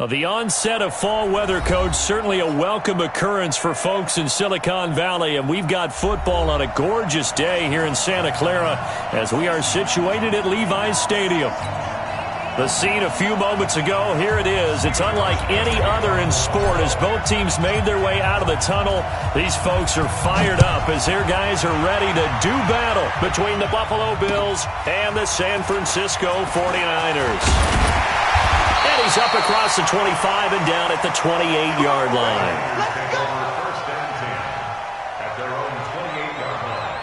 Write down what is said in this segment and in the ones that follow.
The onset of fall weather, Coach, certainly a welcome occurrence for folks in Silicon Valley, and we've got football on a gorgeous day here in Santa Clara as we are situated at Levi's Stadium. The scene a few moments ago, here it is. It's unlike any other in sport as both teams made their way out of the tunnel. These folks are fired up as their guys are ready to do battle between the Buffalo Bills and the San Francisco 49ers. And he's up across the 25 and down at the 28-yard line. Let's go! First and 10 at their own 28-yard line.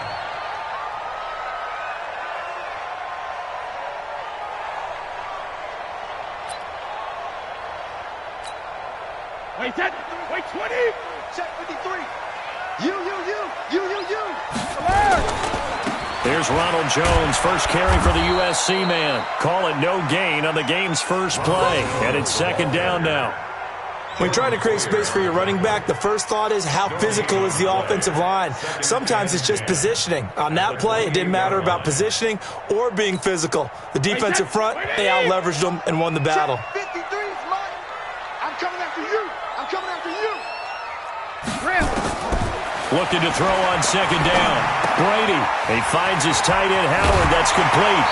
Wait, set. Wait, 20. Check 53. You. There's Ronald Jones, first carry for the USC man. Call it no gain on the game's first play. And it's second down now. When you try to create space for your running back, the first thought is how physical is the offensive line. Sometimes it's just positioning. On that play, it didn't matter about positioning or being physical. The defensive front, they out-leveraged them and won the battle. 53 is mine. I'm coming after you. Looking to throw on second down. Brady. He finds his tight end, Howard. That's complete.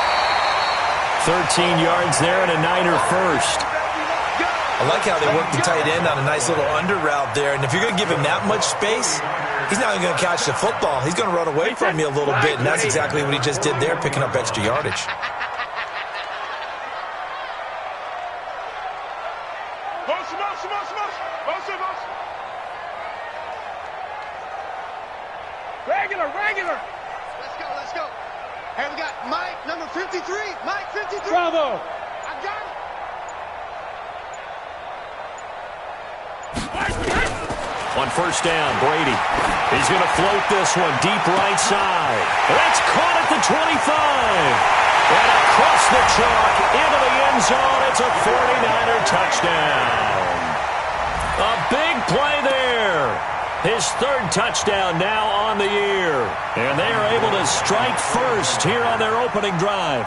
13 yards there and a Niner first. I like how they work the tight end on a nice little under route there. And if you're going to give him that much space, he's not even going to catch the football. He's going to run away from you a little bit, and that's exactly what he just did there, picking up extra yardage. Regular. Let's go. Hey, we got Mike, number 53. Mike, 53. Bravo. I got it. On first down, Brady. He's going to float this one deep right side. That's caught at the 25. And across the chalk into the end zone. It's a 49er touchdown. A big play there. His third touchdown now on the year. And they are able to strike first here on their opening drive.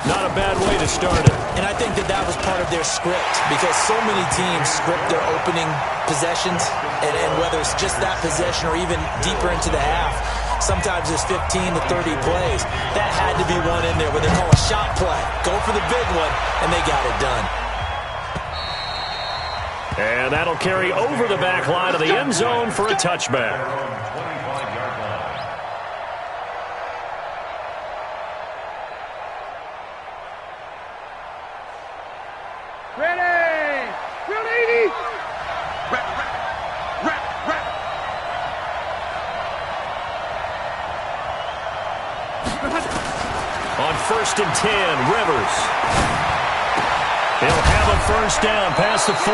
Not a bad way to start it. And I think that was part of their script because so many teams script their opening possessions, and whether it's just that possession or even deeper into the half, sometimes there's 15 to 30 plays. That had to be one in there where they call a shot play. Go for the big one, and they got it done. And that'll carry over the back line of the end zone for a touchback. Ready. Field 80. Rep. On first and 10, Rivers. He'll have a first down past the 40.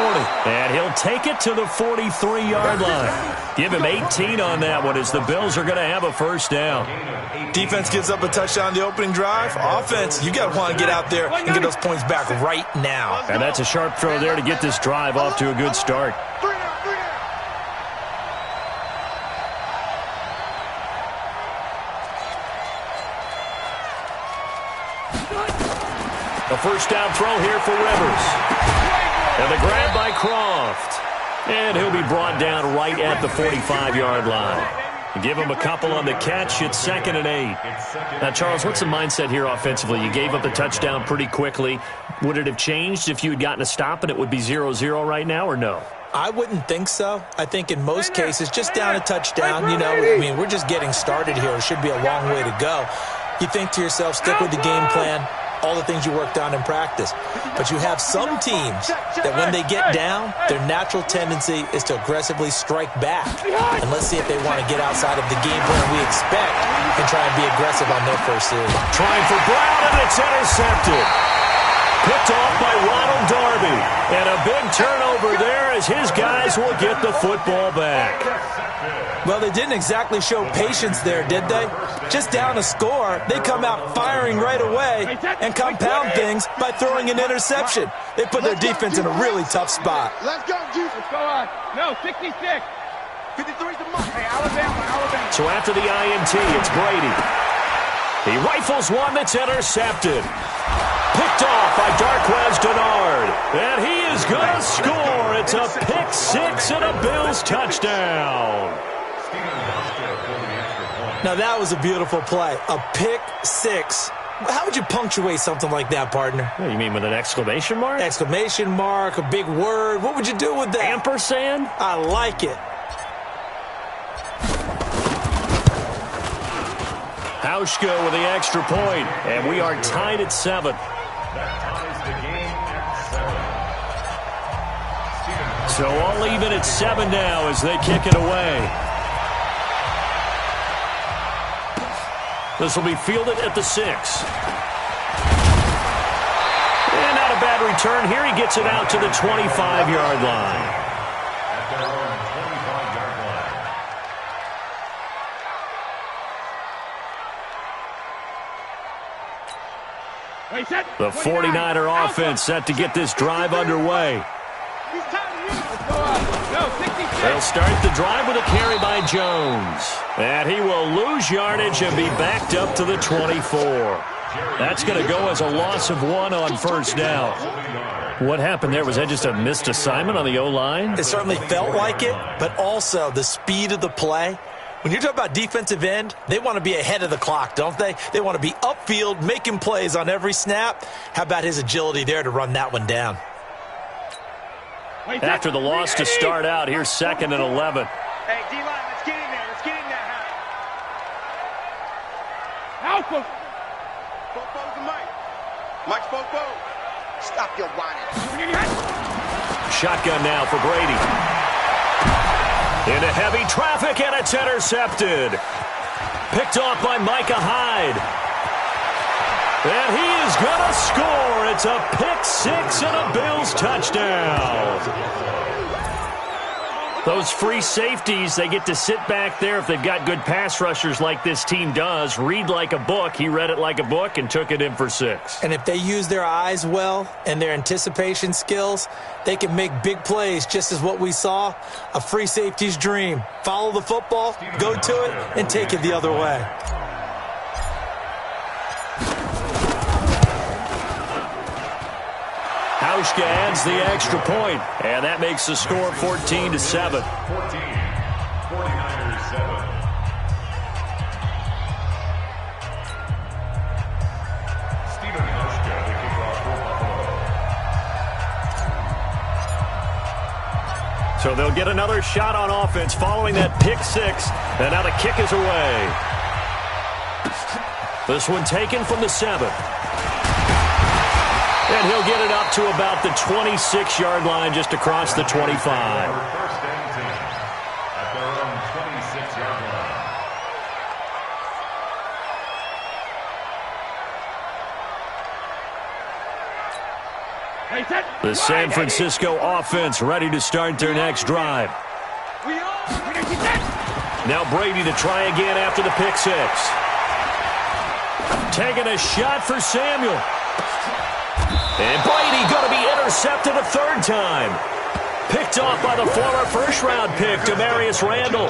And he'll take it to the 43-yard line. Give him 18 on that one as the Bills are going to have a first down. Defense gives up a touchdown on the opening drive. Offense, you got to want to get out there and get those points back right now. And that's a sharp throw there to get this drive off to a good start. A first down throw here for Rivers. And the grab by Croft. And he'll be brought down right at the 45-yard line. Give him a couple on the catch. It's 2nd and 8. Now, Charles, what's the mindset here offensively? You gave up the touchdown pretty quickly. Would it have changed if you had gotten a stop and it would be 0-0 right now, or no? I wouldn't think so. I think in most cases, just down a touchdown, we're just getting started here. It should be a long way to go. You think to yourself, stick with the game plan, all the things you worked on in practice. But you have some teams that when they get down, their natural tendency is to aggressively strike back. And let's see if they want to get outside of the game plan we expect and try and be aggressive on their first series. Trying for Brown, and it's intercepted. Picked off by Ronald Darby. And a big turnover there as his guys will get the football back. Well, they didn't exactly show patience there, did they? Just down a score, they come out firing right away and compound things by throwing an interception. They put their defense in a really tough spot. Let's go, Juice. Let's go on. No, 66. 53's the mark. Hey, Alabama. So after the INT, it's Brady. He rifles one that's intercepted. Picked Picked off by Darquez Denard. And he is going to score. It's a pick six and a Bills touchdown. Now, that was a beautiful play. A pick six. How would you punctuate something like that, partner? What, you mean with an exclamation mark? Exclamation mark, a big word. What would you do with that? Ampersand? I like it. Hauschka with the extra point, and we are tied at 7. That ties the game at 7. So all even at 7 now as they kick it away. This will be fielded at the 6. And not a bad return here. He gets it out to the 25-yard line. At their own 25-yard line. The 49er offense set to get this drive underway. They'll start the drive with a carry by Jones. And he will lose yardage and be backed up to the 24. That's going to go as a loss of 1 on first down. What happened there? Was that just a missed assignment on the O-line? It certainly felt like it, but also the speed of the play. When you're talking about defensive end, they want to be ahead of the clock, don't they? They want to be upfield, making plays on every snap. How about his agility there to run that one down? After the loss to start out, here's 2nd and 11. Hey, D-line, let's get in there. Let's get in there. Alpha. Fofo to Mike. Mike's Fofo. Stop your whining. Shotgun now for Brady. Into heavy traffic, and it's intercepted. Picked off by Micah Hyde. And he is going to score. It's a pick six and a Bills touchdown. Those free safeties, they get to sit back there if they've got good pass rushers like this team does. Read like a book. He read it like a book and took it in for 6. And if they use their eyes well and their anticipation skills, they can make big plays, just as what we saw. A free safety's dream. Follow the football, go to it, and take it the other way. Hauschka adds the extra point, and that makes the score 14-7. 14, 49ers 7. Stephen Hauschka, the kickoff for Buffalo. So they'll get another shot on offense following that pick six, and now the kick is away. This one taken from the 7. And he'll get it up to about the 26-yard line, just across the 25. First and 10 at their own 26-yard line. The San Francisco offense ready to start their next drive. Now Brady to try again after the pick six. Taking a shot for Samuel. And Brady going to be intercepted a 3rd time. Picked off by the former first-round pick, Demarius Randall.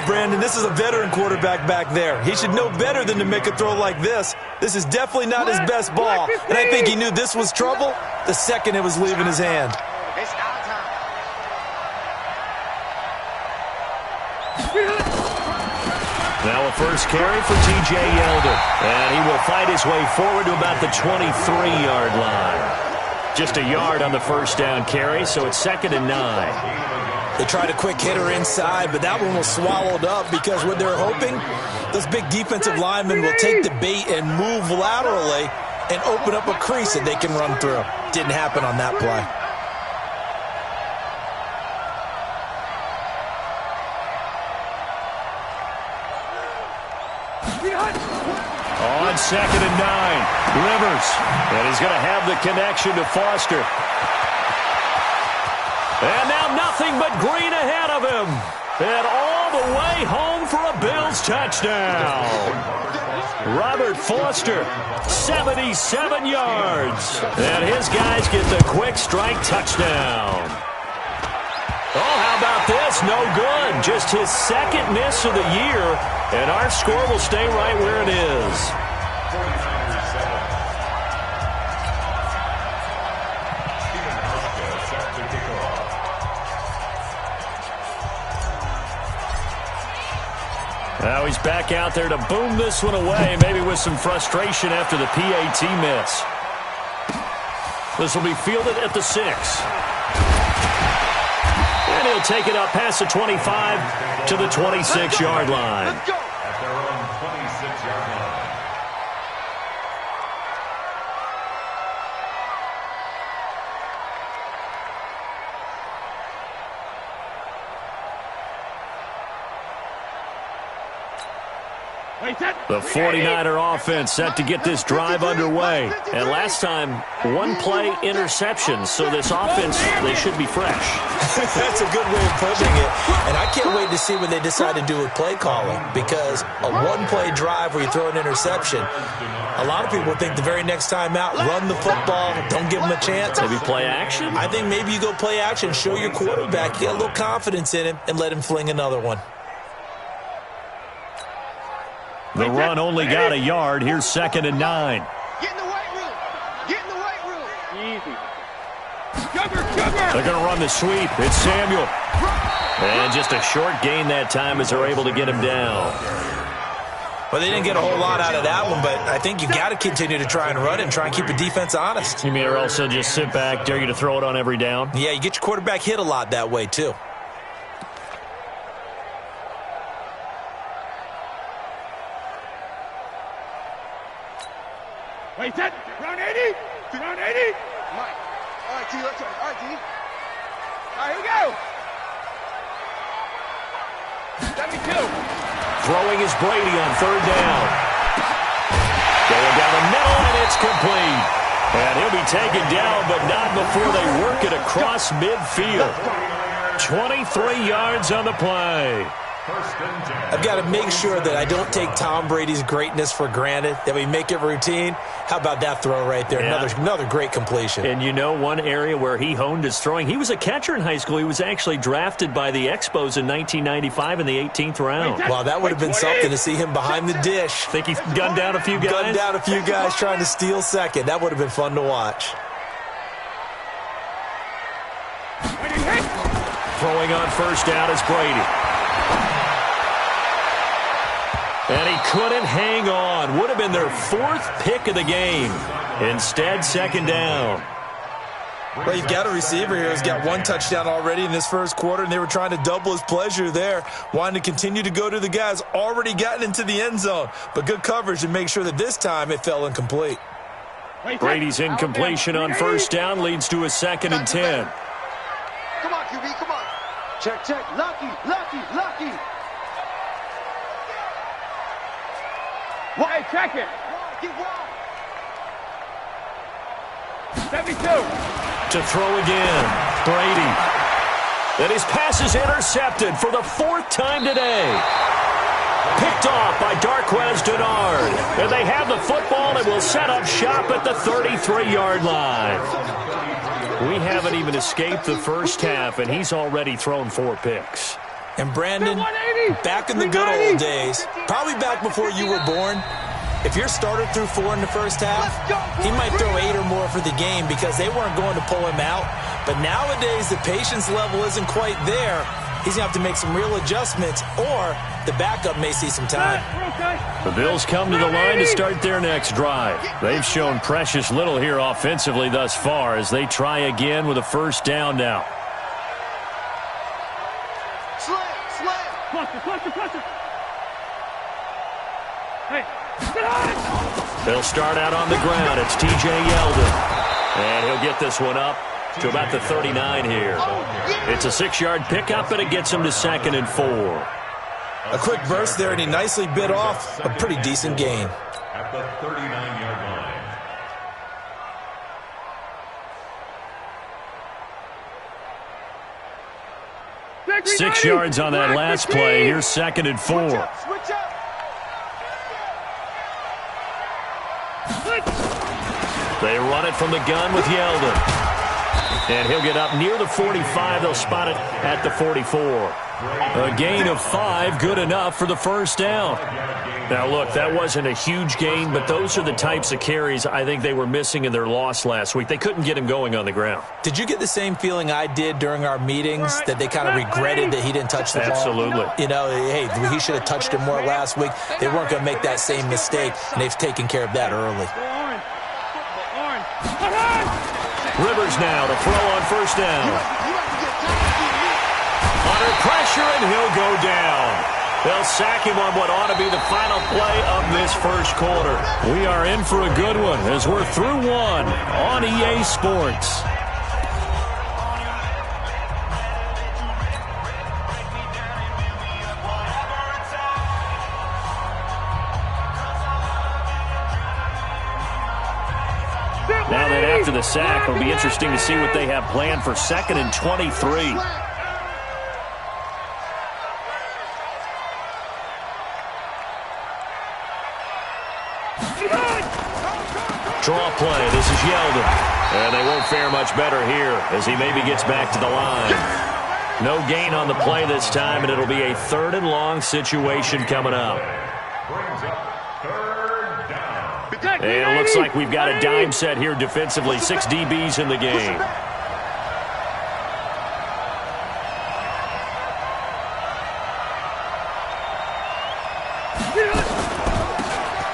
Brandon, this is a veteran quarterback back there. He should know better than to make a throw like this. This is definitely not his best ball. And I think he knew this was trouble the second it was leaving his hand. It's our time. Now a first carry for T.J. Yeldon. And he will fight his way forward to about the 23-yard line. Just a yard on the first down carry, so it's 2nd and 9. They tried a quick hitter inside, but that one was swallowed up because what they're hoping, those big defensive linemen will take the bait and move laterally and open up a crease that they can run through. Didn't happen on that play. On 2nd and 9, Rivers. And he's going to have the connection to Foster. And now nothing but green ahead of him. And all the way home for a Bills touchdown. Robert Foster, 77 yards. And his guys get the quick strike touchdown. Oh, how about this? No good. Just his 2nd miss of the year. And our score will stay right where it is. Now he's back out there to boom this one away, maybe with some frustration after the PAT miss. This will be fielded at the 6. And he'll take it up past the 25 to the 26-yard line. At their own 26-yard line. The 49er offense set to get this drive underway. And last time, one play interception. So this offense, they should be fresh. That's a good way of putting it. And I can't wait to see what they decide to do with play calling. Because a one-play drive where you throw an interception, a lot of people think the very next time out, run the football, don't give them a chance. Maybe play action? I think maybe you go play action, show your quarterback, get a little confidence in him, and let him fling another one. The run only got a yard. Here's 2nd and 9. Get in the white room. Get in the white room. Easy. Sugar. They're going to run the sweep. It's Samuel. And just a short gain that time as they're able to get him down. Well, they didn't get a whole lot out of that one, but I think you got to continue to try and run it and try and keep the defense honest. You mean or also just sit back, dare you to throw it on every down? Yeah, you get your quarterback hit a lot that way, too. Wait, set. Round 80. Round 80. Mike. All right, T. Let's go. All right, T. All right, here we go. 72. Throwing is Brady on 3rd down. Going down the middle, and it's complete. And he'll be taken down, but not before they work it across midfield. 23 yards on the play. I've got to make sure that I don't take Tom Brady's greatness for granted, that we make it routine. How about that throw right there? Yeah. Another great completion. And you know one area where he honed his throwing? He was a catcher in high school. He was actually drafted by the Expos in 1995 in the 18th round. Wow, that would have been something to see him behind the dish. Think he's gunned down a few guys? Gunned down a few guys trying to steal second. That would have been fun to watch. Throwing on 1st down is Brady. And he couldn't hang on. Would have been their 4th pick of the game. Instead, 2nd down. Well, you've got a receiver here who's got 1 touchdown already in this first quarter, and they were trying to double his pleasure there, wanting to continue to go to the guys already gotten into the end zone. But good coverage to make sure that this time it fell incomplete. Brady's incompletion on 1st down leads to a 2nd and 10. Come on, QB. Come on. Check. Lucky. Hey, check it. Get wide. 72. To throw again, Brady. And his pass is intercepted for the 4th time today. Picked off by Darquez Denard. And they have the football and will set up shop at the 33-yard line. We haven't even escaped the first half, and he's already thrown 4 picks. And Brandon, back in the good old days, probably back before you were born, if your starter threw 4 in the first half, he might throw 8 or more for the game because they weren't going to pull him out. But nowadays, the patience level isn't quite there. He's going to have to make some real adjustments, or the backup may see some time. The Bills come to the line to start their next drive. They've shown precious little here offensively thus far as they try again with a 1st down now. Cluster. Hey. They'll start out on the ground. It's T.J. Yeldon. And he'll get this one up to about the 39 here. It's a 6-yard pickup, and it gets him to 2nd and 4. A quick burst there, and he nicely bit off a pretty decent gain. At the 39-yard line. 6 yards on that last play. Here's 2nd and 4. Switch up. They run it from the gun with Yeldon. And he'll get up near the 45. They'll spot it at the 44. A gain of 5, good enough for the first down. Now, look, that wasn't a huge gain, but those are the types of carries I think they were missing in their loss last week. They couldn't get him going on the ground. Did you get the same feeling I did during our meetings, that they kind of regretted that he didn't touch the ball? Absolutely. You know, hey, he should have touched it more last week. They weren't going to make that same mistake, and they've taken care of that early. Rivers now to throw on first down. Under pressure, and he'll go down. They'll sack him on what ought to be the final play of this first quarter. We are in for a good one as we're through one on EA Sports. Now that after the sack, it'll be interesting to see what they have planned for 2nd and 23. Draw play. This is Yeldon. And they won't fare much better here as he maybe gets back to the line. No gain on the play this time, and it'll be a 3rd and long situation coming up. And it looks like we've got a dime set here defensively. 6 DBs in the game.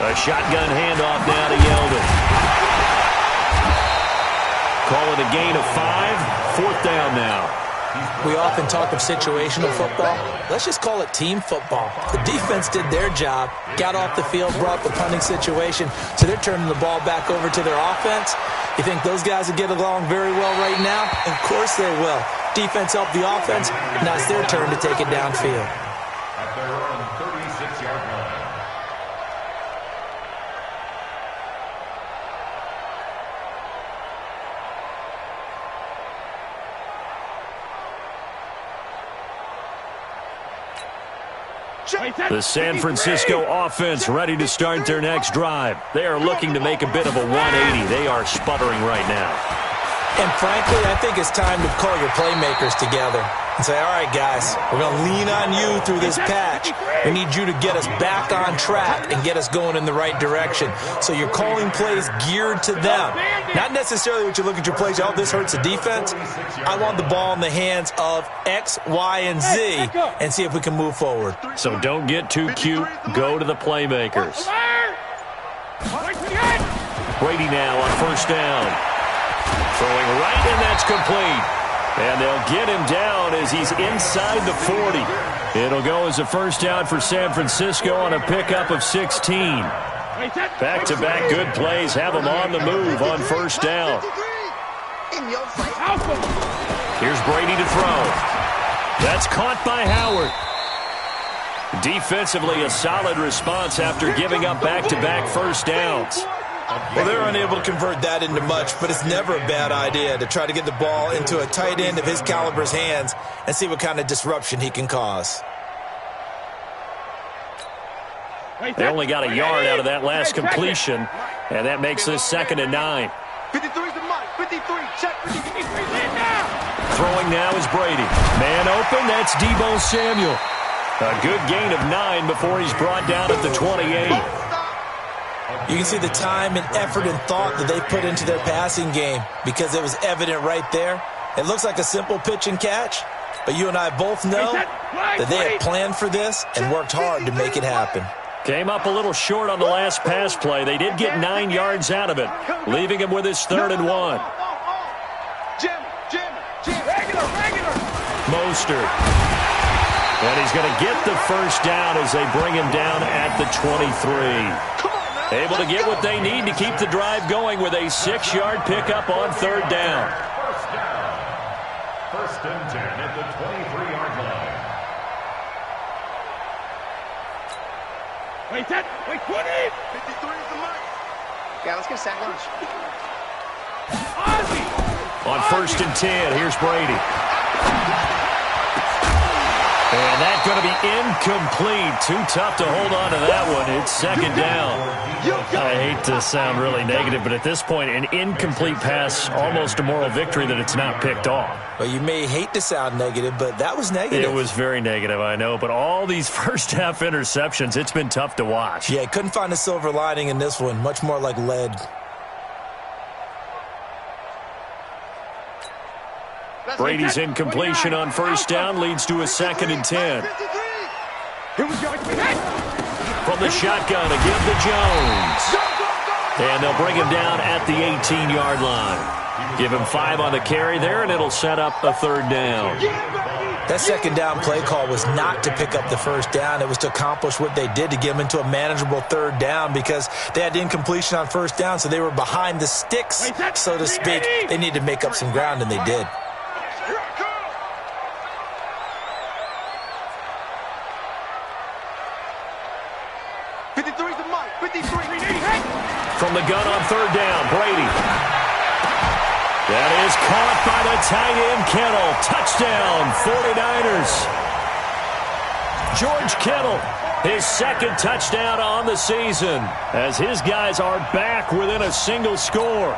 A shotgun handoff now to Yeldon. Call it a gain of 5. 4th down now. We often talk of situational football. Let's just call it team football. The defense did their job, got off the field, brought the punting situation, so they're turning the ball back over to their offense. You think those guys will get along very well right now? Of course they will. Defense helped the offense. Now it's their turn to take it downfield. At their own 36-yard line. The San Francisco offense ready to start their next drive. They are looking to make a bit of a 180. They are sputtering right now. And frankly, I think it's time to call your playmakers together and say, all right, guys, we're going to lean on you through this patch. We need you to get us back on track and get us going in the right direction. So you're calling plays geared to them. Not necessarily what you look at your plays, oh, this hurts the defense. I want the ball in the hands of X, Y, and Z and see if we can move forward. So don't get too cute. Go to the playmakers. Brady now on first down. Throwing right, and that's complete. And they'll get him down as he's inside the 40. It'll go as a first down for San Francisco on a pickup of 16. Back-to-back good plays have them on the move on first down. Here's Brady to throw. That's caught by Howard. Defensively, a solid response after giving up back-to-back first downs. Well, they're unable to convert that into much, but it's never a bad idea to try to get the ball into a tight end of his caliber's hands and see what kind of disruption he can cause. They only got a yard out of that last completion, and that makes this 2nd and 9. 53's the mark. 53, check. 53 now. Throwing now is Brady. Man open, that's Deebo Samuel. A good gain of 9 before he's brought down at the 28. You can see the time and effort and thought that they put into their passing game because it was evident right there. It looks like a simple pitch and catch, but you and I both know that they had planned for this and worked hard to make it happen. Came up a little short on the last pass play. They did get 9 yards out of it, leaving him with his 3rd and 1. Regular. Mostert. And he's going to get the first down as they bring him down at the 23. Able to get what they need to keep the drive going with a 6-yard pickup on 3rd down. First and 10 at the 23-yard line. Wait, 20! 53 is the mark. Yeah, let's get a sack lunch. On 1st and 10, here's Brady. And that's going to be incomplete. Too tough to hold on to that one. It's second down. I hate to sound really negative, but at this point, an incomplete pass, almost a moral victory that it's not picked off. Well, you may hate to sound negative, but that was negative. It was very negative, I know. But all these first-half interceptions, it's been tough to watch. Yeah, couldn't find a silver lining in this one. Much more like lead. Brady's incompletion on first down leads to a 2nd and 10. Here we go. From the shotgun, a give to Jones. And they'll bring him down at the 18-yard line. Give him 5 on the carry there, and it'll set up a 3rd down. That second down play call was not to pick up the first down. It was to accomplish what they did, to get them into a manageable 3rd down, because they had incompletion on first down, so they were behind the sticks, so to speak. They needed to make up some ground, and they did. From the gun on 3rd down, Brady. That is caught by the tight end, Kittle. Touchdown, 49ers. George Kittle, his 2nd touchdown on the season, as his guys are back within a single score.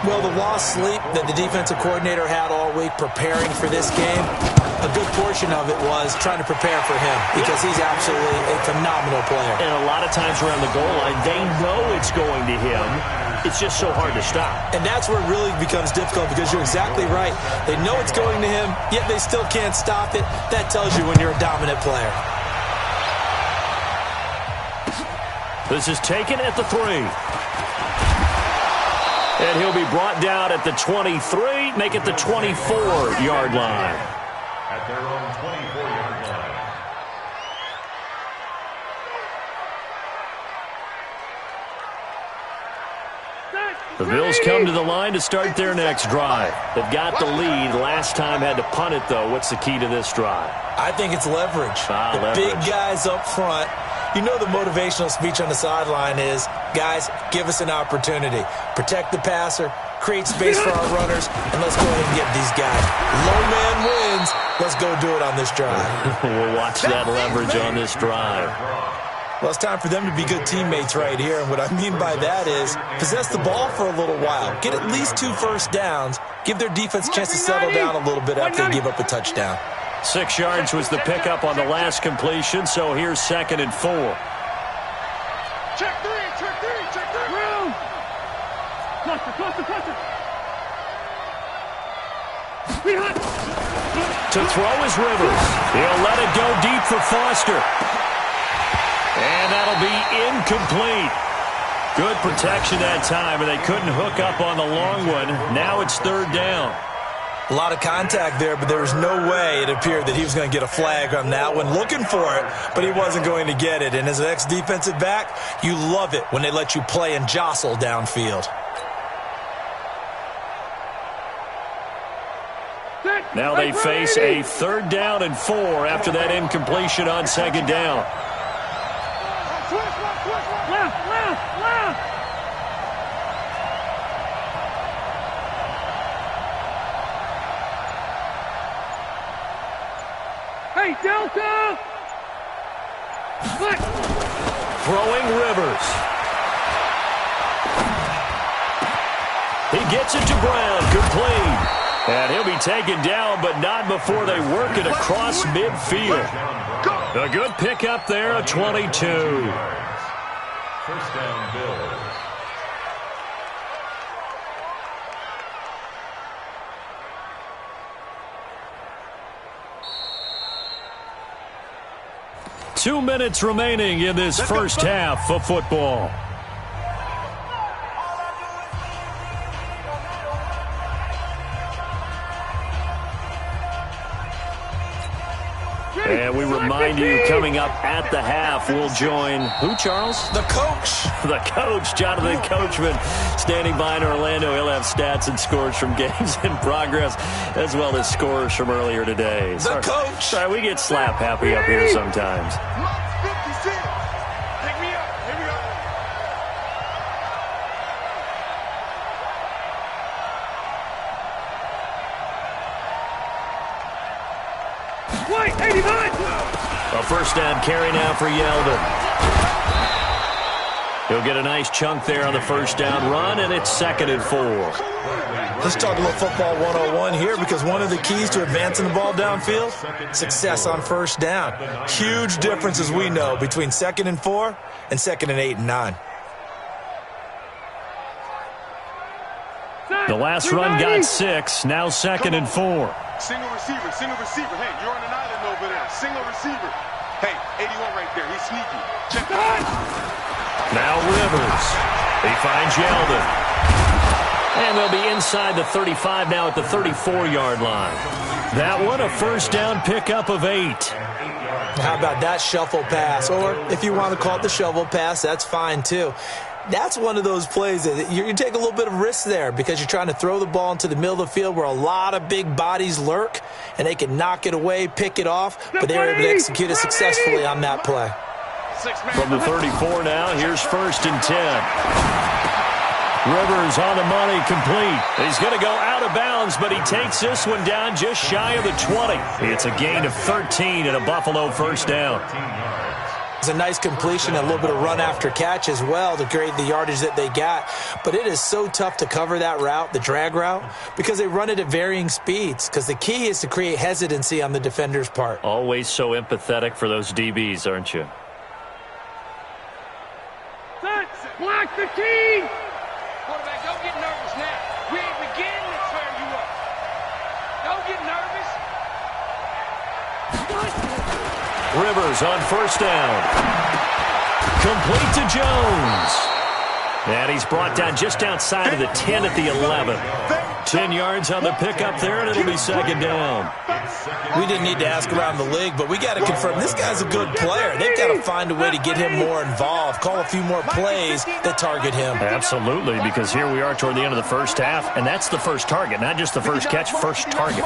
Well, the lost sleep that the defensive coordinator had all week preparing for this game, a good portion of it was trying to prepare for him, because he's absolutely a phenomenal player. And a lot of times around the goal line, they know it's going to him. It's just so hard to stop. And that's where it really becomes difficult, because you're exactly right. They know it's going to him, yet they still can't stop it. That tells you when you're a dominant player. This is taken at the 3. And he'll be brought down at the 23, make it the 24-yard line. At their own 24-yard line. The Bills come to the line to start their next drive. They've got the lead. Last time had to punt it, though. What's the key to this drive? I think it's leverage. The big guys up front. You know the motivational speech on the sideline is, guys, give us an opportunity. Protect the passer, create space for our runners, and let's go ahead and get these guys. Low man wins. Let's go do it on this drive. We'll watch that leverage on this drive. Well, it's time for them to be good teammates right here. And what I mean by that is possess the ball for a little while. Get at least 2 first downs. Give their defense a chance to settle down a little bit after they give up a touchdown. 6 yards was the pickup on the last completion, so here's 2nd and 4. Check 3, check 3, check 3. Room. Cluster. To throw is Rivers. He'll let it go deep for Foster. And that'll be incomplete. Good protection that time, and they couldn't hook up on the long one. Now it's 3rd down. A lot of contact there, but there was no way it appeared that he was going to get a flag on that one. Looking for it, but he wasn't going to get it. And as an ex-defensive back, you love it when they let you play and jostle downfield. Now they face a 3rd down and 4 after that incompletion on 2nd down. Left. Hey, Delta! Split! Throwing Rivers. He gets it to Brown, complete. And he'll be taken down, but not before they work it across midfield. A good pickup there, a 22. First down, Bills. Two minutes remaining in this first half of football. And we remind you, coming up at the half, we'll join who, Charles? The coach. The coach, Jonathan Coachman, standing by in Orlando. He'll have stats and scores from games in progress, as well as scores from earlier today. The coach. Sorry, we get slap happy up here sometimes. Pick me up. Here we go. Wait, 89. A first down carry now for Yeldon. He'll get a nice chunk there on the first down run, and it's 2nd and 4. Let's talk a little football 101 here, because one of the keys to advancing the ball downfield, success on first down. Huge difference, as we know, between 2nd and 4 and 2nd and 8 and 9. The last run got 6, now 2nd and 4. Single receiver, single receiver. Hey, you're on an island over there. Single receiver. Hey, 81 right there. He's sneaky. Check that. Now Rivers. He finds Yeldon. And they'll be inside the 35 now at the 34-yard line. That one, a first down pickup of 8. How about that shuffle pass? Or if you want to call it the shovel pass, that's fine too. That's one of those plays that you take a little bit of risk there, because you're trying to throw the ball into the middle of the field where a lot of big bodies lurk, and they can knock it away, pick it off, but they were able to execute it successfully on that play. From the 34 now, here's 1st and 10. Rivers on the money, complete. He's going to go out of bounds, but he takes this one down just shy of the 20. It's a gain of 13 and a Buffalo first down. It's a nice completion, a little bit of run after catch as well to create the yardage that they got. But it is so tough to cover that route, the drag route, because they run it at varying speeds. Because the key is to create hesitancy on the defender's part. Always so empathetic for those DBs, aren't you? Block the team. Quarterback, don't get nervous now. We ain't beginning to tear you up. Don't get nervous. Rivers on first down. Complete to Jones. And he's brought down just outside of the 10 at the 11. 10 yards on the pickup there, and it'll be 2nd down. We didn't need to ask around the league, but we got to confirm this guy's a good player. They've got to find a way to get him more involved, call a few more plays that target him. Absolutely, because here we are toward the end of the first half, and that's the first target, not just the first catch, first target.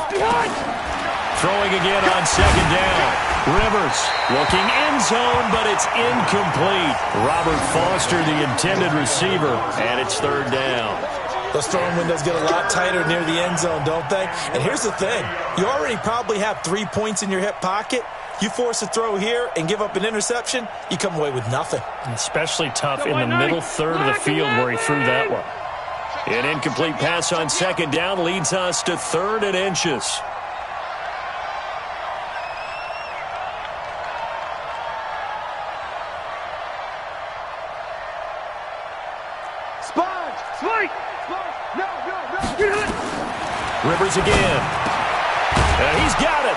Throwing again on 2nd down. Rivers looking end zone, but it's incomplete. Robert Foster, the intended receiver, and it's 3rd down. Those throwing windows get a lot tighter near the end zone, don't they? And here's the thing. You already probably have 3 points in your hip pocket. You force a throw here and give up an interception, you come away with nothing. Especially tough in the middle third of the field where he threw that one. An incomplete pass on 2nd down leads us to 3rd and inches. Rivers again. And he's got it.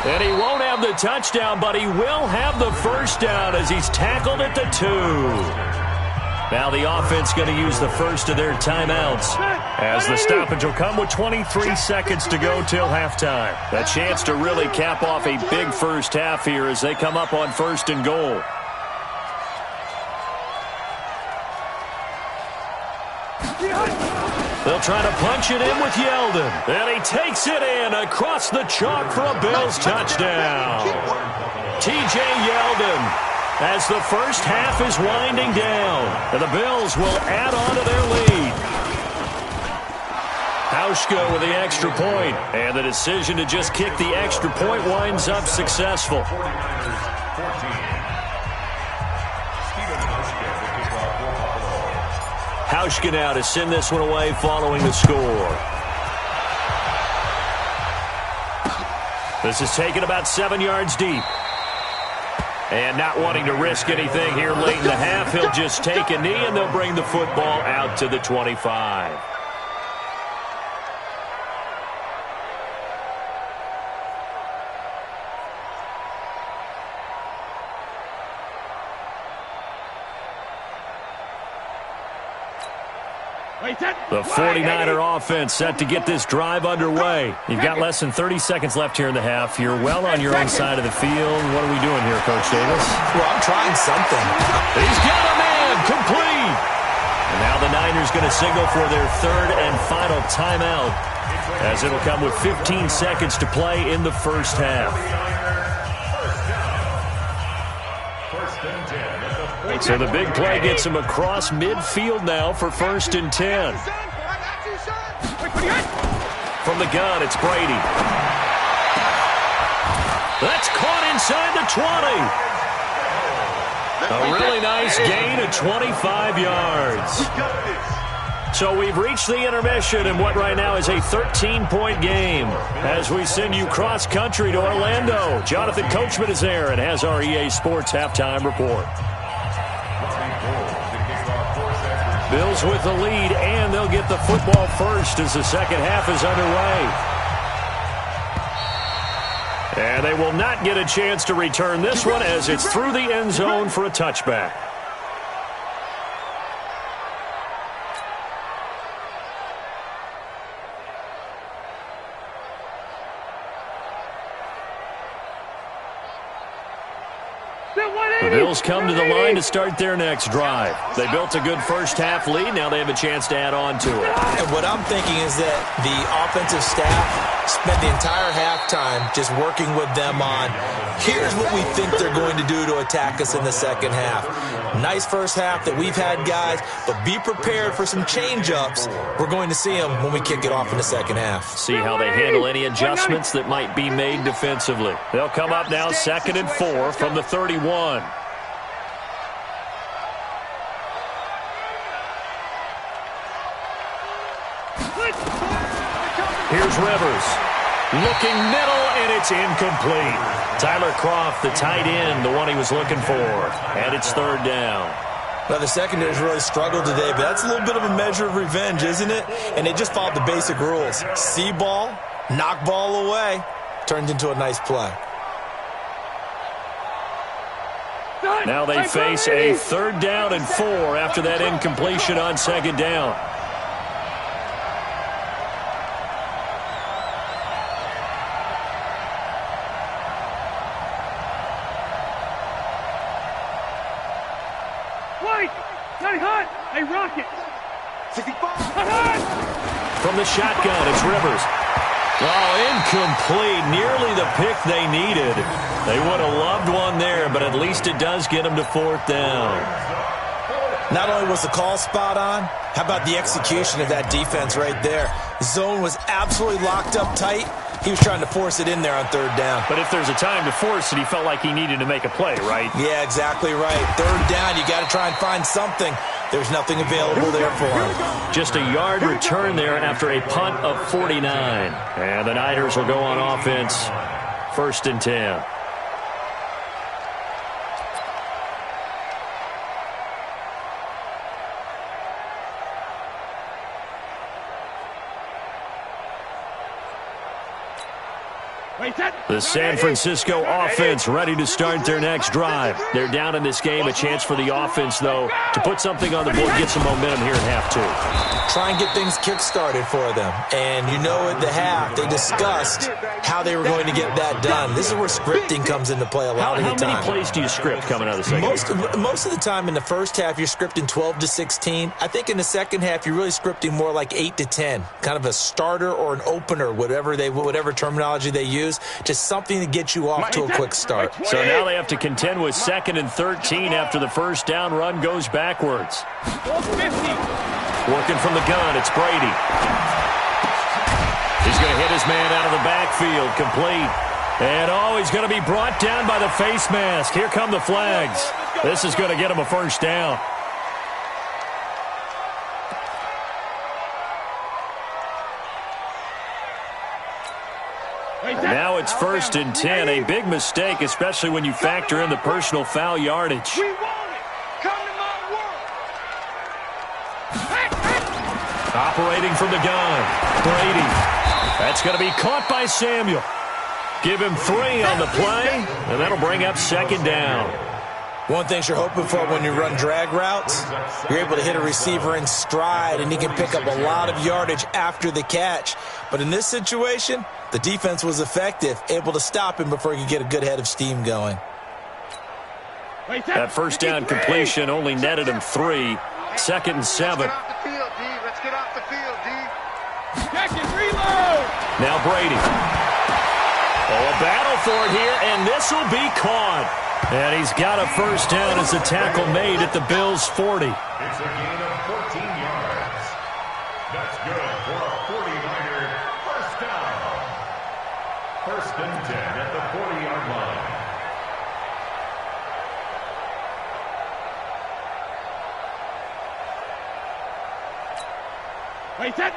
And he won't have the touchdown, but he will have the first down as he's tackled at the 2. Now the offense going to use the first of their timeouts, as the stoppage will come with 23 seconds to go till halftime. A chance to really cap off a big first half here as they come up on 1st and goal. They'll try to punch it in with Yeldon. And he takes it in across the chalk for a Bills touchdown. T.J. Yeldon, as the first half is winding down. And the Bills will add on to their lead. Hauschka with the extra point. And the decision to just kick the extra point winds up successful. Hauschka now to send this one away following the score. This is taken about 7 yards deep. And not wanting to risk anything here late in the half, he'll just take a knee and they'll bring the football out to the 25. The 49er offense set to get this drive underway. You've got less than 30 seconds left here in the half. You're well on your own side of the field. What are we doing here, Coach Davis? Well, I'm trying something. He's got a man, complete. And now the Niners going to signal for their 3rd and final timeout, as it'll come with 15 seconds to play in the first half. So the big play gets him across midfield now for 1st and 10. From the gun, it's Brady. That's caught inside the 20. A really nice gain of 25 yards. So we've reached the intermission in what right now is a 13-point game. As we send you cross-country to Orlando, Jonathan Coachman is there and has our EA Sports halftime report. Bills with the lead, and they'll get the football first as the second half is underway. And they will not get a chance to return this one as it's through the end zone for a touchback. The Bills come to the line to start their next drive. They built a good first-half lead. Now they have a chance to add on to it. And what I'm thinking is that the offensive staff spent the entire halftime just working with them on, here's what we think they're going to do to attack us in the second half. Nice first half that we've had, guys, but be prepared for some change-ups. We're going to see them when we kick it off in the second half. See how they handle any adjustments that might be made defensively. They'll come up now 2nd and 4 from the 31. Here's Rivers. Looking middle, and it's incomplete. Tyler Kroft, the tight end, the one he was looking for. And it's 3rd down. Well, the secondary's really struggled today, but that's a little bit of a measure of revenge, isn't it? And they just followed the basic rules. See ball, knock ball away. Turned into a nice play. Now they face a 3rd down and 4 after that incompletion on 2nd down. Hey, Rocket! 65! From the shotgun, it's Rivers. Oh, incomplete. Nearly the pick they needed. They would have loved one there, but at least it does get them to 4th down. Not only was the call spot on, how about the execution of that defense right there? Zone was absolutely locked up tight. He was trying to force it in there on 3rd down. But if there's a time to force it, he felt like he needed to make a play, right? Yeah, exactly right. 3rd down, you got to try and find something. There's nothing available there for him. Just a yard return there after a punt of 49. And the Niners will go on offense. 1st and 10. The San Francisco offense ready to start their next drive. They're down in this game. A chance for the offense, though, to put something on the board, get some momentum here in half 2. Try and get things kick-started for them. And you know at the half, they discussed how they were going to get that done. This is where scripting comes into play a lot of the time. How many plays do you script coming out of the second half? Most of the time in the first half, you're scripting 12 to 16. I think in the second half, you're really scripting more like 8 to 10. Kind of a starter or an opener, whatever terminology they use. Just something to get you off to a quick start. So now they have to contend with 2nd and 13 after the first down run goes backwards. Working from the gun, it's Brady. He's going to hit his man out of the backfield, complete. And, he's going to be brought down by the face mask. Here come the flags. This is going to get him a 1st down. Now it's 1st and 10. A big mistake, especially when you factor in the personal foul yardage. We want it. Come to my world. Operating from the gun, Brady. That's going to be caught by Samuel. Give him 3 on the play, and that'll bring up 2nd down. One thing you're hoping for when you run drag routes, you're able to hit a receiver in stride, and he can pick up a lot of yardage after the catch. But in this situation, the defense was effective, able to stop him before he could get a good head of steam going. That 1st down completion only netted him 3. 2nd and 7. Let's get off the field, D. Let's get off the field, D. Now Brady. A battle for it here, and this will be caught. And he's got a 1st down as the tackle made at the Bills' 40. It's a gain of 14 yards. That's good for a 49er 1st down. First and 10 at the 40-yard line.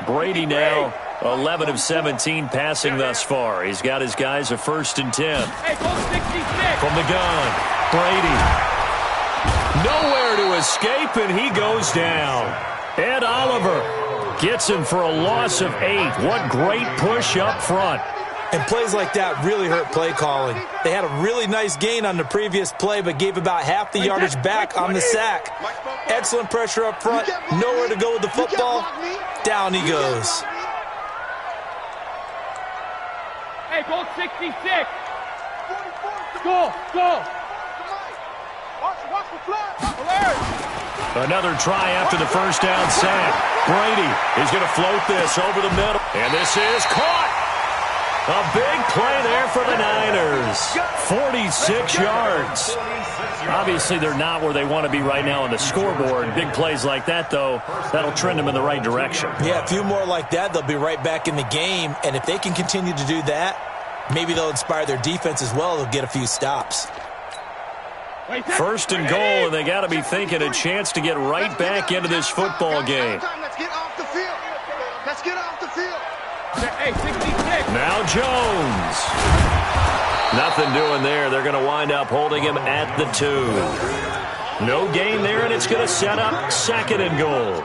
Brady now 11 of 17 passing thus far. He's got his guys a first and 10. From the gun, Brady. Nowhere to escape, and he goes down. Ed Oliver gets him for a loss of 8. What great push up front. And plays like that really hurt play calling. They had a really nice gain on the previous play, but gave about half the yardage back on the sack. Excellent pressure up front. Nowhere to go with the football. Down he goes. Hey, ball 66. Go, go. Watch the flag. Another try after the first down sack. Brady is going to float this over the middle. And this is caught. A big play there for the Niners. 46 yards. Obviously, they're not where they want to be right now on the scoreboard. Big plays like that, though, that'll trend them in the right direction. Yeah, a few more like that, they'll be right back in the game. And if they can continue to do that, maybe they'll inspire their defense as well. They'll get a few stops. First and goal, and they got to be thinking a chance to get right back into this football game. Let's get off the field. Let's get off the field. Hey, 66. Now Jones. Nothing doing there. They're going to wind up holding him at the 2. No gain there, and it's going to set up second and goal.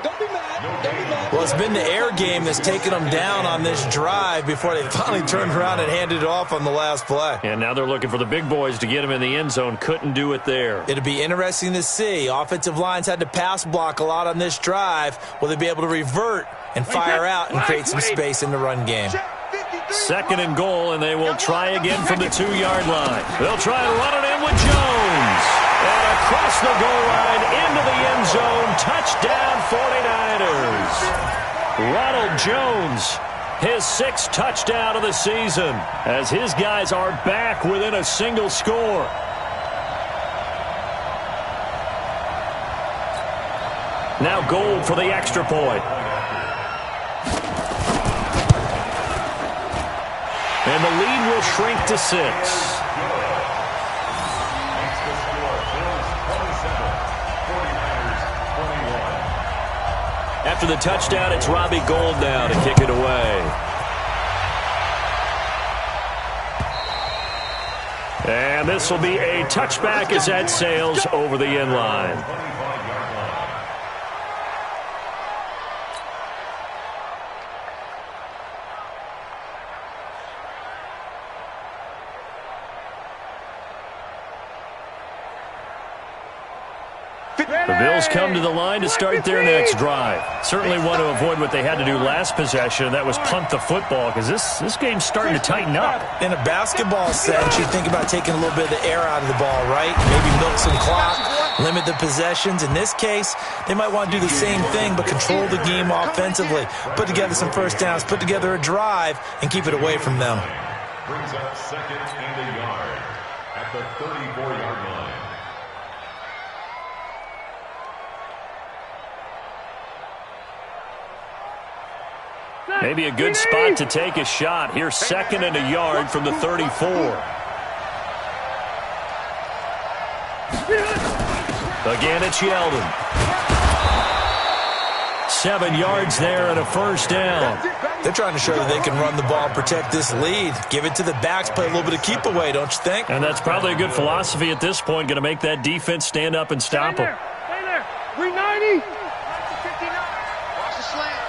Well, it's been the air game that's taken them down on this drive before they finally turned around and handed it off on the last play. And now they're looking for the big boys to get him in the end zone. Couldn't do it there. It'll be interesting to see. Offensive lines had to pass block a lot on this drive. Will they be able to revert and fire out and create some space in the run game? Second and goal, and they will try again from the 2-yard line. They'll try to run it in with Jones. And across the goal line into the end zone. Touchdown 49ers. Ronald Jones, his 6th touchdown of the season, as his guys are back within a single score. Now Gold for the extra point. And the lead will shrink to 6. After the touchdown, it's Robbie Gould now to kick it away. And this will be a touchback as that sails over the end line. The Bills come to the line to start their next drive. Certainly want to avoid what they had to do last possession, and that was punt the football, because this game's starting to tighten up. In a basketball sense, you think about taking a little bit of the air out of the ball, right? Maybe milk some clock, limit the possessions. In this case, they might want to do the same thing, but control the game offensively. Put together some first downs, put together a drive, and keep it away from them. Brings up second and a yard at the 34-yard line. Maybe a good spot to take a shot. Here's second and a yard from the 34. Again, it's Yeldon. 7 yards there and a first down. They're trying to show that they can run the ball and protect this lead. Give it to the backs, play a little bit of keep away, don't you think? And that's probably a good philosophy at this point. Going to make that defense stand up and stop them. Stay there. 390. Watch the slant.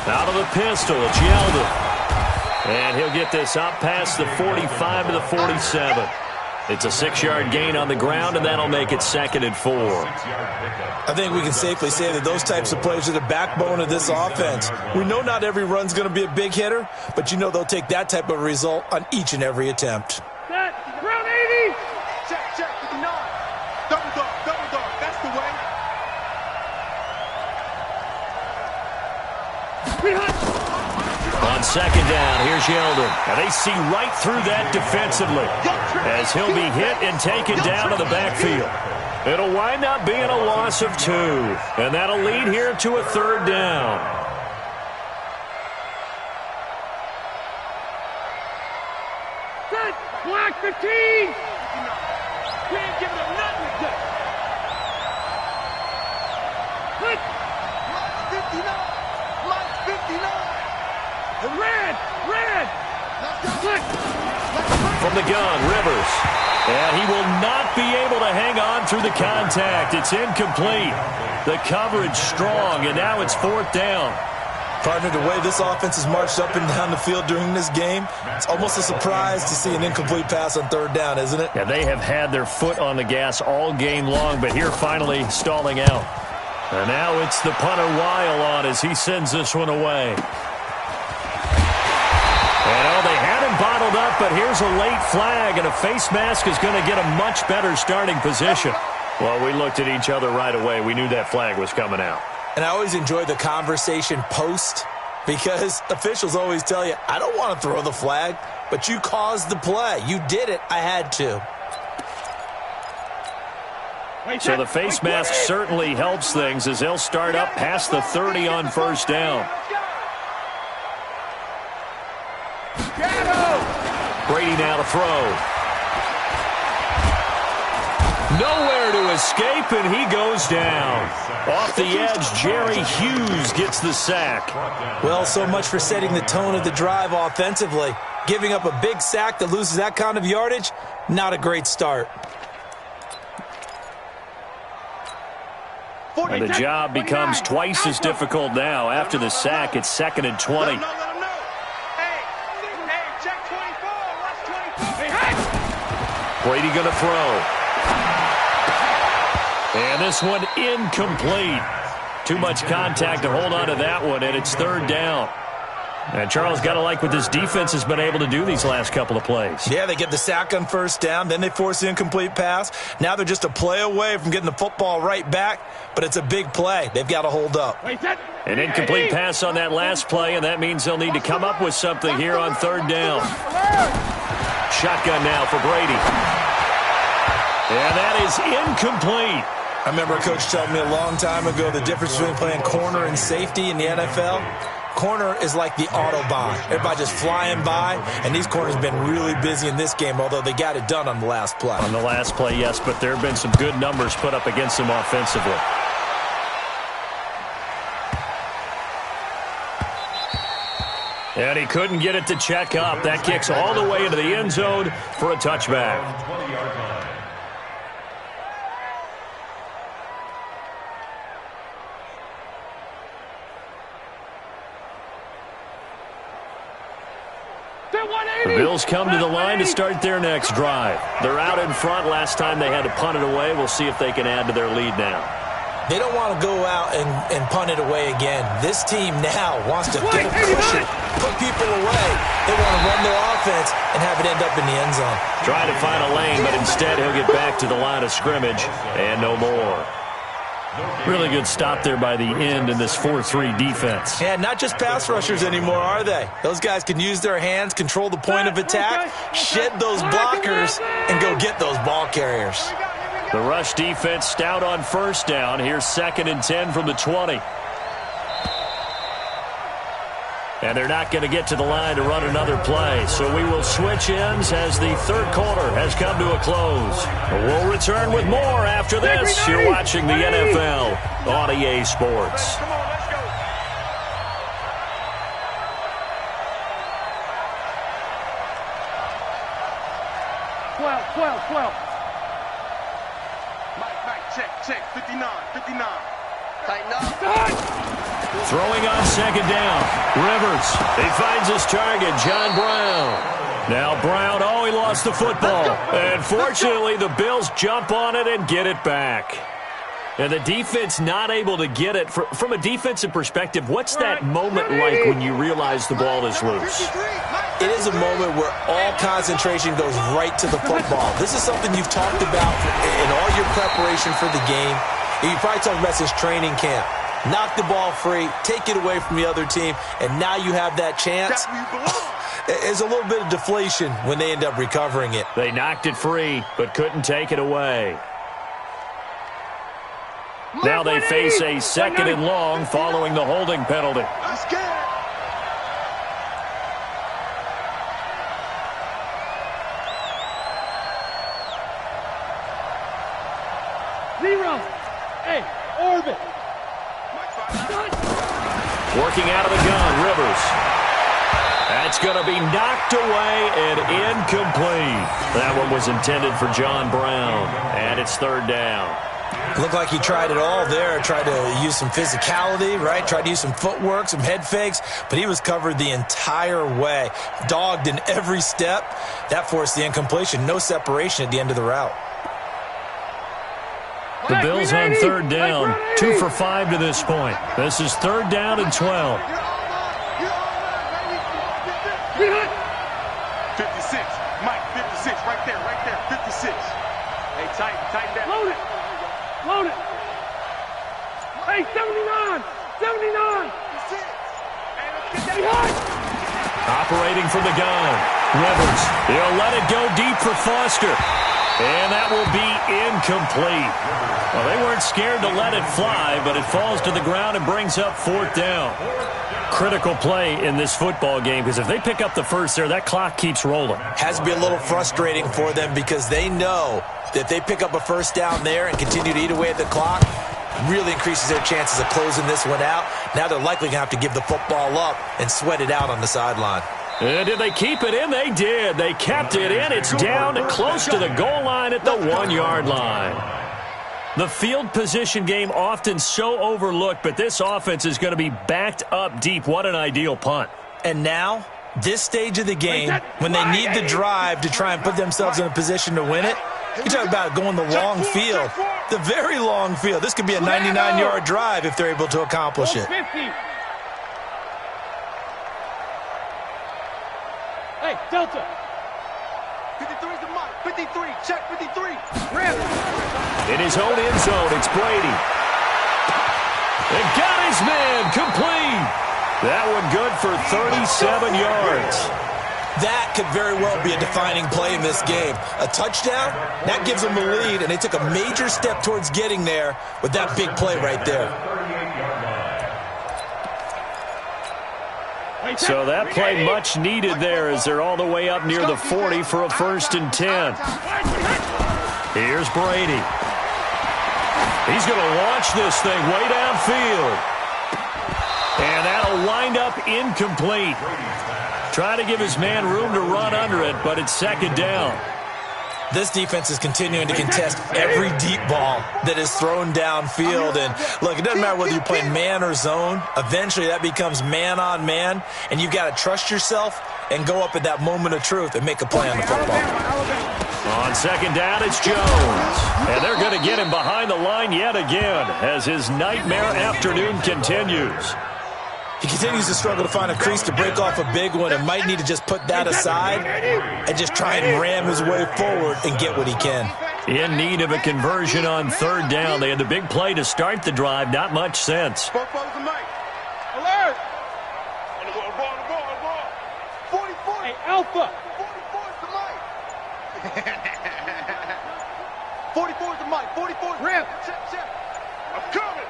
Out of the pistol, it's Yeldon. And he'll get this up past the 45 to the 47. It's a 6-yard gain on the ground, and that'll make it second and 4. I think we can safely say that those types of plays are the backbone of this offense. We know not every run's going to be a big hitter, but you know they'll take that type of result on each and every attempt. Set. Ground 80. Check, 59. Double dog, that's the way. On second down, here's Yeldon. And they see right through that defensively as he'll be hit and taken down to the backfield. It'll wind up being a loss of 2, and that'll lead here to a third down. Put black 15. We ain't giving them nothing today. Put Black 59. Black 59. red. Put From the gun, Rivers. And he will not be able to hang on through the contact. It's incomplete. The coverage strong, and now it's 4th down. Partner, the way this offense has marched up and down the field during this game, it's almost a surprise to see an incomplete pass on 3rd down, isn't it? Yeah, they have had their foot on the gas all game long, but here finally stalling out. And now it's the punter Weil on as he sends this one away. And they had him bottled up, but here's a late flag, and a face mask is going to get a much better starting position. Well, we looked at each other right away. We knew that flag was coming out. And I always enjoy the conversation post because officials always tell you, I don't want to throw the flag, but you caused the play. You did it. I had to. So the face mask certainly helps things as they'll start up past the 30 on 1st down. Brady now to throw. Nowhere to escape, and he goes down. Off the edge, Jerry Hughes gets the sack. Well, so much for setting the tone of the drive offensively. Giving up a big sack that loses that kind of yardage, not a great start. And the job becomes twice as difficult now. After the sack, it's 2nd and 20. Hey, check 24. Watch 24. Brady going to throw. And this one incomplete. Too much contact to hold on to that one, and it's 3rd down. And Charles, got to like what this defense has been able to do these last couple of plays. Yeah, they get the sack on 1st down, then they force the incomplete pass. Now they're just a play away from getting the football right back, but it's a big play. They've got to hold up. An incomplete pass on that last play, and that means they'll need to come up with something here on 3rd down. Shotgun now for Brady. And that is incomplete. I remember a coach telling me a long time ago the difference between playing corner and safety in the NFL. Corner is like the Autobahn. Everybody just flying by, and these corners have been really busy in this game, although they got it done on the last play. On the last play, yes, but there have been some good numbers put up against them offensively. And he couldn't get it to check up. That kicks all the way into the end zone for a touchback. 20-yard line. The Bills come to the line to start their next drive. They're out in front. Last time they had to punt it away. We'll see if they can add to their lead now. They don't want to go out and punt it away again. This team now wants to get a cushion, put people away. They want to run their offense and have it end up in the end zone. Trying to find a lane, but instead he'll get back to the line of scrimmage and no more. Really good stop there by the end in this 4-3 defense. Yeah, not just pass rushers anymore, are they? Those guys can use their hands, control the point of attack, shed those blockers, and go get those ball carriers. The rush defense stout on 1st down. Here's 2nd and 10 from the 20. And they're not going to get to the line to run another play. So we will switch ends as the 3rd quarter has come to a close. We'll return with more after this. You're watching the NFL on EA Sports. Come on, let's go. Twelve. Mike, check. 59. Tighten up. Throwing on 2nd down. Rivers. He finds his target, John Brown. Now Brown, he lost the football. And fortunately, the Bills jump on it and get it back. And the defense not able to get it. From a defensive perspective, what's that moment like when you realize the ball is loose? It is a moment where all concentration goes right to the football. This is something you've talked about in all your preparation for the game. And you probably talked about since training camp. Knock the ball free, take it away from the other team, and now you have that chance. There's a little bit of deflation when they end up recovering it. They knocked it free, but couldn't take it away. Now they face a 2nd and long following the holding penalty. I'm scared. Zero. Hey, orbit. Working out of the gun, Rivers. That's going to be knocked away and incomplete. That one was intended for John Brown, and it's third down. Looked like he tried it all there, tried to use some physicality, right? Tried to use some footwork, some head fakes, but he was covered the entire way. Dogged in every step. That forced the incompletion. No separation at the end of the route. The Bills on third down, 2 for 5 to this point. This is third down and 12. 56. Mike, 56. Right there. 56. Hey, tighten that. Load it. Load it. Hey, 79. 79. Operating from the gun. Rivers. He'll let it go deep for Foster. And that will be incomplete. Well, they weren't scared to let it fly, but it falls to the ground and brings up fourth down. Critical play in this football game, because if they pick up the first there, that clock keeps rolling. Has to be a little frustrating for them because they know that if they pick up a first down there and continue to eat away at the clock, really increases their chances of closing this one out. Now they're likely going to have to give the football up and sweat it out on the sideline. And did they keep it in? They did. They kept it in. It's down close to the goal line at the 1-yard line. The field position game often so overlooked, but this offense is going to be backed up deep. What an ideal punt. And now, this stage of the game, when they need the drive to try and put themselves in a position to win it, you talk about going the long field, the very long field. This could be a 99-yard drive if they're able to accomplish it. Hey, Delta. 53 is the mark. 53. Check 53. Rip. In his own end zone, it's Brady. And got his man complete. That one good for 37 yards. That could very well be a defining play in this game. A touchdown, that gives them the lead, and they took a major step towards getting there with that big play right there. So that play much needed there as they're all the way up near the 40 for a 1st and 10. Here's Brady. He's going to launch this thing way downfield. And that'll wind up incomplete. Trying to give his man room to run under it, but it's second down. This defense is continuing to contest every deep ball that is thrown downfield. And, look, it doesn't matter whether you're playing man or zone. Eventually, that becomes man-on-man, and you've got to trust yourself and go up at that moment of truth and make a play on the football. On second down, it's Jones. And they're going to get him behind the line yet again as his nightmare afternoon continues. He continues to struggle to find a crease to break off a big one and might need to just put that aside and just try and ram his way forward and get what he can. In need of a conversion on third down. They had the big play to start the drive. Not much sense. Alert! On the ball. 44. Hey, Alpha. 44 is the mic. 44 is the mic. 44 is Rip. Check. I'm coming.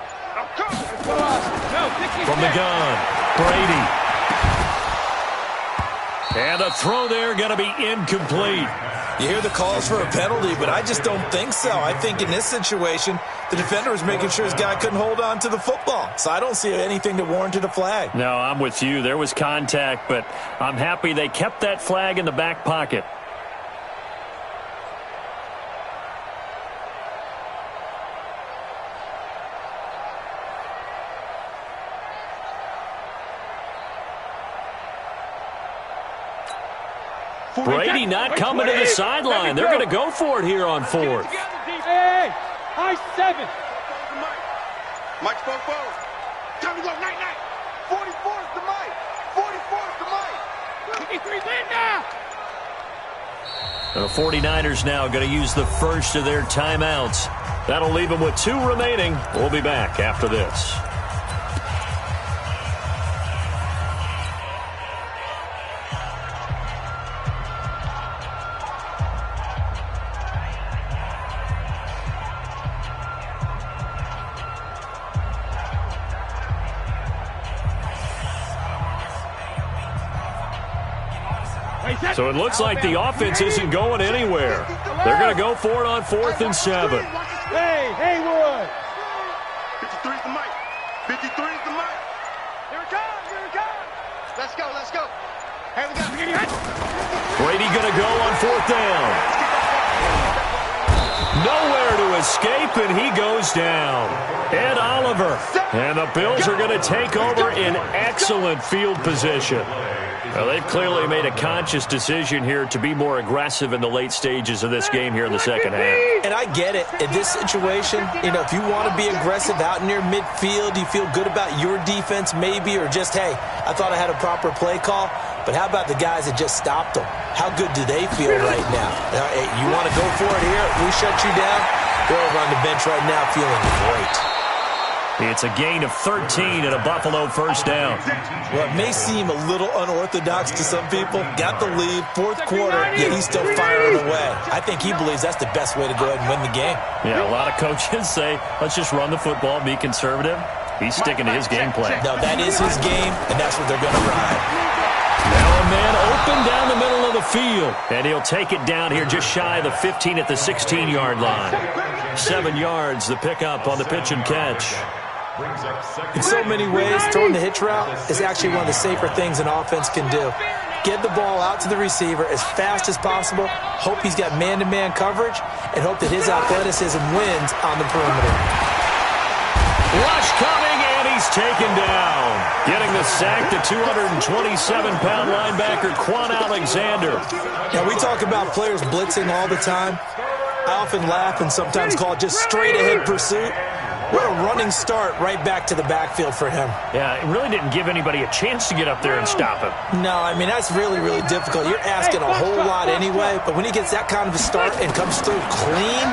From the gun, Brady. And a throw there going to be incomplete. You hear the calls for a penalty, but I just don't think so. I think in this situation, the defender was making sure his guy couldn't hold on to the football. So I don't see anything that warranted a flag. No, I'm with you. There was contact, but I'm happy they kept that flag in the back pocket. Brady not coming to the sideline. They're going to go for it here on fourth. Hey, high 7. Mike Fofo. Time to go. Night. 44 is the mic. 44 is the mic. 53 in now. The 49ers now going to use the first of their timeouts. That'll leave them with 2 remaining. We'll be back after this. So it looks like the offense isn't going anywhere. They're going to go for it on 4th and 7. Hey, Haywood. 53's the mic. 53's the mic. Here it comes, here it comes. Let's go, let's go. Hey, we got Brady going to go on 4th down. Nowhere to escape, and he goes down. Ed Oliver. And the Bills are going to take over in excellent field position. Well, they've clearly made a conscious decision here to be more aggressive in the late stages of this game here in the second half. And I get it. In this situation, if you want to be aggressive out near midfield, you feel good about your defense maybe, or just, hey, I thought I had a proper play call. But how about the guys that just stopped them? How good do they feel right now? Hey, you want to go for it here? We shut you down? They're over on the bench right now feeling great. It's a gain of 13 and a Buffalo first down. Well, it may seem a little unorthodox to some people. Got the lead, 4th quarter, yet he's still firing away. I think he believes that's the best way to go ahead and win the game. Yeah, a lot of coaches say, let's just run the football, be conservative. He's sticking to his game plan. No, that is his game, and that's what they're going to ride. Now a man open down the middle of the field. And he'll take it down here just shy of the 15 at the 16-yard line. 7 yards, the pickup on the pitch and catch. In so many ways, throwing the hitch route is actually one of the safer things an offense can do. Get the ball out to the receiver as fast as possible, hope he's got man-to-man coverage, and hope that his athleticism wins on the perimeter. Rush coming, and he's taken down. Getting the sack, the 227-pound linebacker, Quan Alexander. Now, we talk about players blitzing all the time. I often laugh and sometimes call it just straight-ahead pursuit. What a running start right back to the backfield for him. Yeah, it really didn't give anybody a chance to get up there and stop him. No, I mean, that's really, really difficult. You're asking a whole lot anyway, but when he gets that kind of a start and comes through clean,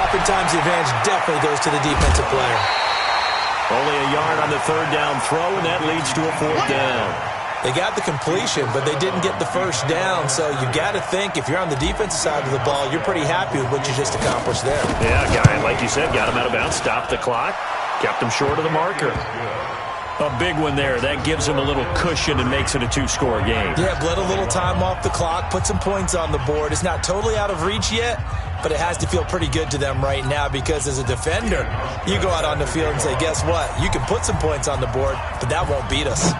oftentimes the advantage definitely goes to the defensive player. Only a yard on the 3rd down throw, and that leads to a 4th down. They got the completion, but they didn't get the first down, so you got to think if you're on the defensive side of the ball, you're pretty happy with what you just accomplished there. Yeah, guy, like you said, got him out of bounds, stopped the clock, kept him short of the marker. A big one there. That gives him a little cushion and makes it a 2-score game. Yeah, bled a little time off the clock, put some points on the board. It's not totally out of reach yet, but it has to feel pretty good to them right now because as a defender, you go out on the field and say, guess what? You can put some points on the board, but that won't beat us.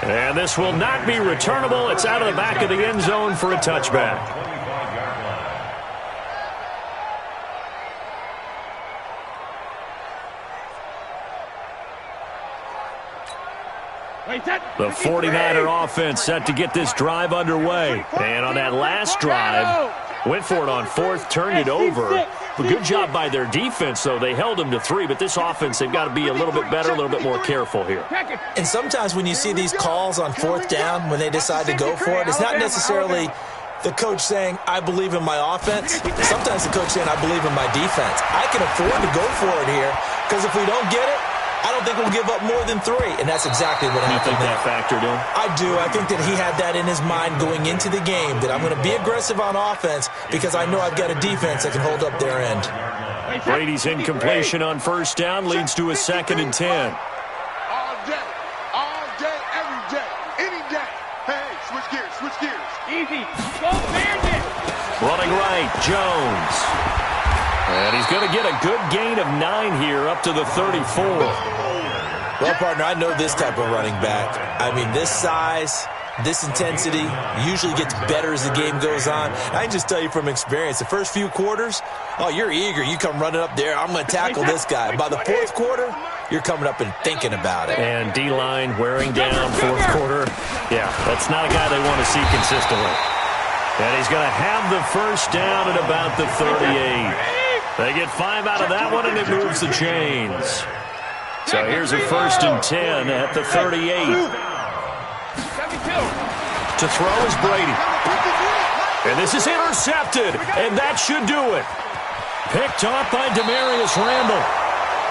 And this will not be returnable. It's out of the back of the end zone for a touchback. The 49er offense set to get this drive underway. And on that last drive, went for it on 4th, turned it over. A good job by their defense, though. They held them to 3, but this offense, they've got to be a little bit better, a little bit more careful here. And sometimes when you see these calls on 4th down, when they decide to go for it, it's not necessarily the coach saying, I believe in my offense. Sometimes the coach saying, I believe in my defense. I can afford to go for it here, because if we don't get it, I don't think we'll give up more than 3, and that's exactly what happened. You think that factored in? I do. I think that he had that in his mind going into the game, that I'm going to be aggressive on offense because I know I've got a defense that can hold up their end. Brady's incompletion on 1st down leads to a 2nd and 10. All day, every day, any day. Hey, switch gears. Easy. Go, Bandit. Running right, Jones. And he's going to get a good gain of 9 here up to the 34. Well, partner, I know this type of running back. I mean, this size, this intensity usually gets better as the game goes on. I can just tell you from experience, the first few quarters, oh, you're eager. You come running up there. I'm going to tackle this guy. By the 4th quarter, you're coming up and thinking about it. And D-line wearing down 4th quarter. Yeah, that's not a guy they want to see consistently. And he's going to have the first down at about the 38. They get 5 out of that one, and it moves the chains. So here's a 1st and 10 at the 38. To throw is Brady. And this is intercepted, and that should do it. Picked off by Demarius Randall.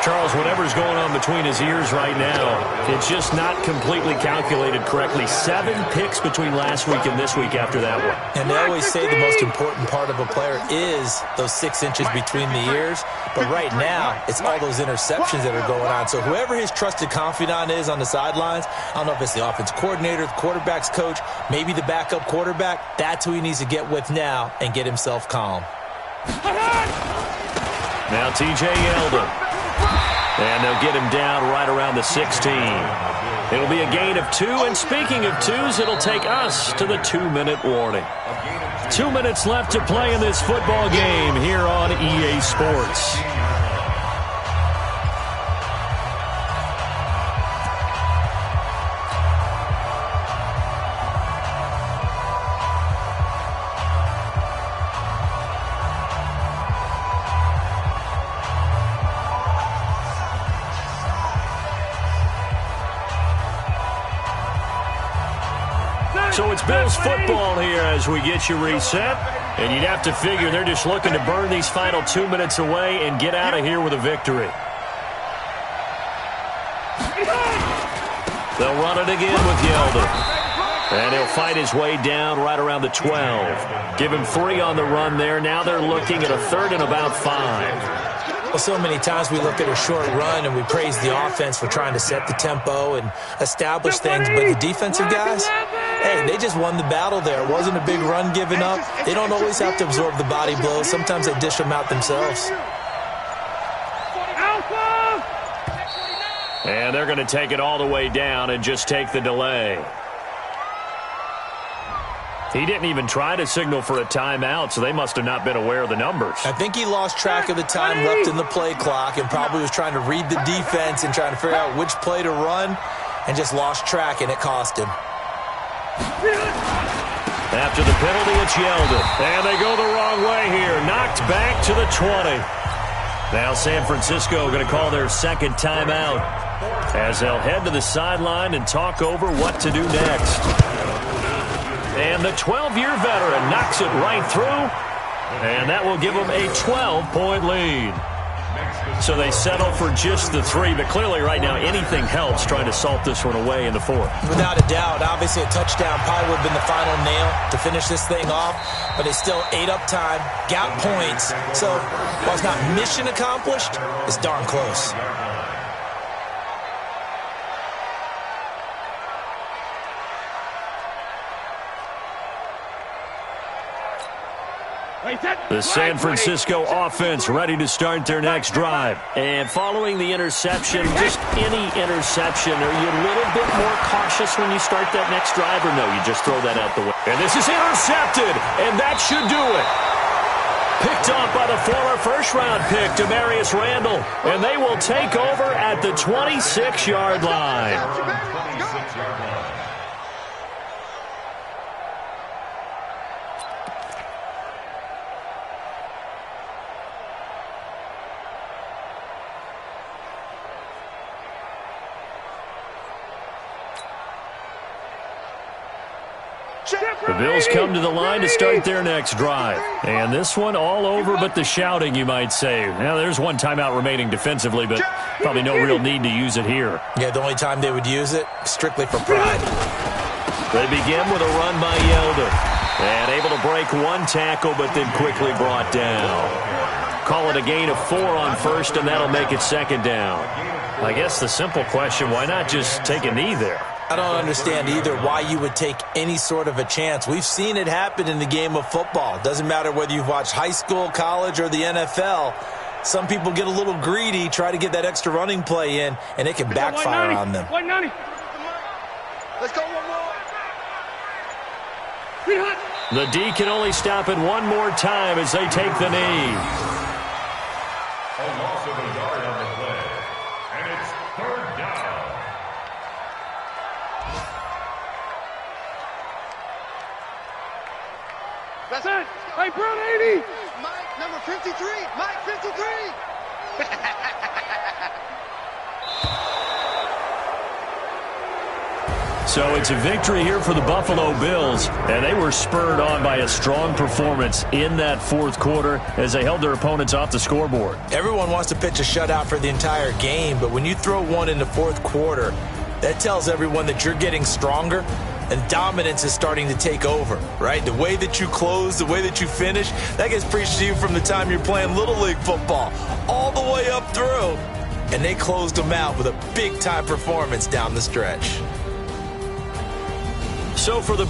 Charles, whatever's going on between his ears right now, it's just not completely calculated correctly. 7 picks between last week and this week after that one. And they always say the most important part of a player is those 6 inches between the ears. But right now, it's all those interceptions that are going on. So whoever his trusted confidant is on the sidelines, I don't know if it's the offense coordinator, the quarterback's coach, maybe the backup quarterback, that's who he needs to get with now and get himself calm. Now T.J. Yeldon. And they'll get him down right around the 16. It'll be a gain of 2, and speaking of 2s, it'll take us to the 2-minute warning. 2 minutes left to play in this football game here on EA Sports. So it's Bills football here as we get you reset. And you'd have to figure they're just looking to burn these final 2 minutes away and get out of here with a victory. They'll run it again with Yeldon. And he'll fight his way down right around the 12. Give him 3 on the run there. Now they're looking at a 3rd and about 5. Well, so many times we look at a short run and we praise the offense for trying to set the tempo and establish things, but the defensive guys, hey, they just won the battle there. It wasn't a big run given up. They don't always have to absorb the body blows. Sometimes they dish them out themselves. And they're going to take it all the way down and just take the delay. He didn't even try to signal for a timeout, so they must have not been aware of the numbers. I think he lost track of the time left in the play clock and probably was trying to read the defense and trying to figure out which play to run and just lost track, and it cost him. After the penalty, it's Yeldon. And they go the wrong way here. Knocked back to the 20. Now San Francisco going to call their second timeout as they'll head to the sideline and talk over what to do next. And the 12-year veteran knocks it right through, and that will give them a 12-point lead. So they settle for just the 3, but clearly right now anything helps trying to salt this one away in the 4th. Without a doubt, obviously a touchdown probably would have been the final nail to finish this thing off, but they still ate up time, got points. So while it's not mission accomplished, it's darn close. The San Francisco offense ready to start their next drive. And following the interception, just any interception, are you a little bit more cautious when you start that next drive, or no, you just throw that out the way? And this is intercepted, and that should do it. Picked off by the former first-round pick, Demarius Randall, and they will take over at the 26-yard line. The Bills come to the line to start their next drive. And this one all over but the shouting, you might say. Now, there's one timeout remaining defensively, but probably no real need to use it here. Yeah, the only time they would use it, strictly for pride. They begin with a run by Yeldon. And able to break one tackle, but then quickly brought down. Call it a gain of 4 on first, and that'll make it second down. I guess the simple question, why not just take a knee there? I don't understand either why you would take any sort of a chance. We've seen it happen in the game of football. Doesn't matter whether you've watched high school, college, or the NFL. Some people get a little greedy, try to get that extra running play in, and it can backfire on them. 190. Let's go one more. The D can only stop it one more time as they take the knee. A loss of a yard on the play, and it's 3rd down. That's it. Hey, Brown 80. Mike, number 53. Mike, 53. So it's a victory here for the Buffalo Bills, and they were spurred on by a strong performance in that fourth quarter as they held their opponents off the scoreboard. Everyone wants to pitch a shutout for the entire game, but when you throw one in the fourth quarter, that tells everyone that you're getting stronger and dominance is starting to take over, right? The way that you close, the way that you finish, that gets preached to you from the time you're playing Little League football all the way up through. And they closed them out with a big-time performance down the stretch. So for the